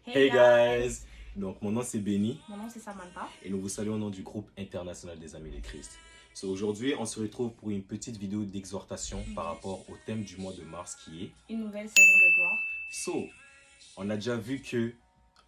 Hey guys! Donc mon nom c'est Benny Mon nom c'est Samantha. et nous vous saluons au nom du groupe international des Amis de Christ. Aujourd'hui on se retrouve pour une petite vidéo d'exhortation par rapport au thème du mois de mars qui est Une nouvelle saison de gloire. On a déjà vu que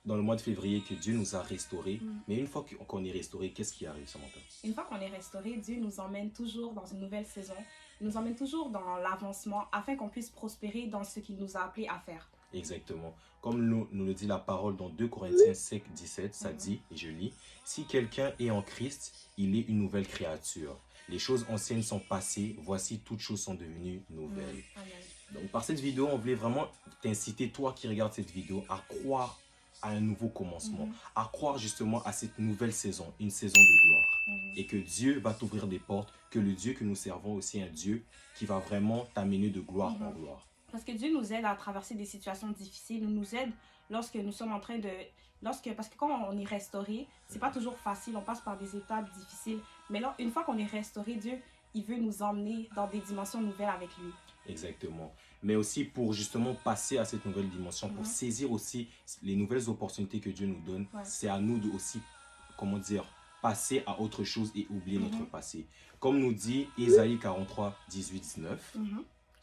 dans le mois de février que Dieu nous a restaurés, mais une fois qu'on est restauré, qu'est-ce qui arrive Samantha? Une fois qu'on est restauré, Dieu nous emmène toujours dans une nouvelle saison. Il nous emmène toujours dans l'avancement afin qu'on puisse prospérer dans ce qu'il nous a appelés à faire. Exactement. Comme nous le dit la parole dans 2 Corinthiens 5, 17, ça dit, et je lis, « Si quelqu'un est en Christ, il est une nouvelle créature. Les choses anciennes sont passées, voici toutes choses sont devenues nouvelles. Amen. Donc par cette vidéo, on voulait vraiment t'inciter, toi qui regardes cette vidéo, à croire à un nouveau commencement, à croire justement à cette nouvelle saison, une saison de gloire. Et que Dieu va t'ouvrir des portes, que le Dieu que nous servons aussi est un Dieu qui va vraiment t'amener de gloire en gloire. Parce que Dieu nous aide à traverser des situations difficiles. Il nous aide lorsque nous sommes en train de... parce que quand on est restauré, c'est pas toujours facile. On passe par des étapes difficiles. Mais là, une fois qu'on est restauré, Dieu, il veut nous emmener dans des dimensions nouvelles avec lui. Exactement. Mais aussi pour justement passer à cette nouvelle dimension, pour saisir aussi les nouvelles opportunités que Dieu nous donne, c'est à nous de aussi, comment dire, passer à autre chose et oublier notre passé. Comme nous dit Ésaïe 43, 18, 19.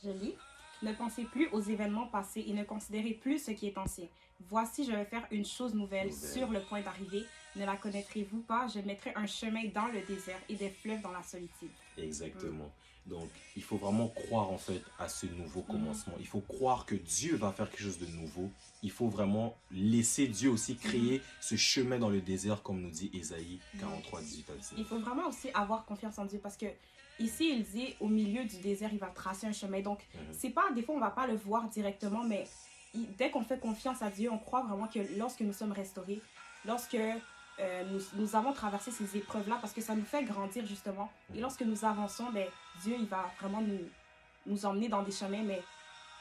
Je lis. Ne pensez plus aux événements passés et ne considérez plus ce qui est ancien. Voici, je vais faire une chose nouvelle sur le point d'arriver. Ne la connaîtrez-vous pas? Je mettrai un chemin dans le désert et des fleuves dans la solitude. Exactement. Donc, il faut vraiment croire en fait à ce nouveau commencement. Il faut croire que Dieu va faire quelque chose de nouveau. Il faut vraiment laisser Dieu aussi créer ce chemin dans le désert, comme nous dit Ésaïe 43, 18 à 19. Il faut vraiment aussi avoir confiance en Dieu parce que ici, il dit au milieu du désert, il va tracer un chemin. Donc, c'est pas, des fois, on va pas le voir directement, mais dès qu'on fait confiance à Dieu, on croit vraiment que lorsque nous sommes restaurés, lorsque nous avons traversé ces épreuves-là, parce que ça nous fait grandir justement. Et lorsque nous avançons, ben, Dieu, il va vraiment nous emmener dans des chemins, mais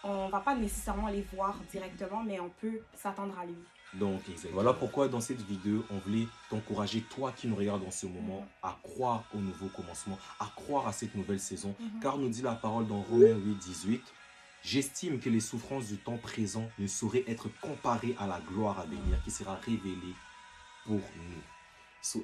on va pas nécessairement les voir directement, mais on peut s'attendre à lui. Donc, voilà pourquoi dans cette vidéo, on voulait t'encourager, toi qui nous regardes en ce moment, à croire au nouveau commencement, à croire à cette nouvelle saison. Car nous dit la parole dans Romains 8, 18, « J'estime que les souffrances du temps présent ne sauraient être comparées à la gloire à venir qui sera révélée pour nous. »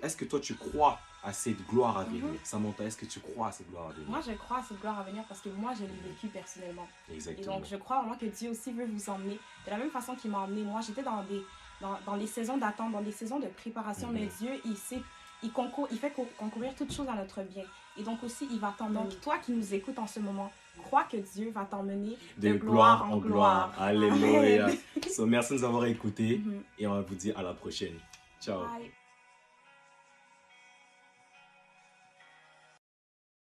Est-ce que toi, tu crois à cette gloire à venir? Samantha, est-ce que tu crois à cette gloire à venir? Moi, je crois à cette gloire à venir parce que moi, je l'ai vécu personnellement. Exactement. Et donc, je crois vraiment que Dieu aussi veut vous emmener. De la même façon qu'il m'a emmené, moi, j'étais dans les saisons d'attente, dans les saisons de préparation, mais Dieu, il fait concourir toutes choses à notre bien. Et donc aussi, il va t'emmener. Donc, toi qui nous écoutes en ce moment, crois que Dieu va t'emmener de gloire en gloire. Alléluia. Merci de nous avoir écoutés et on va vous dire à la prochaine. Ciao. Bye.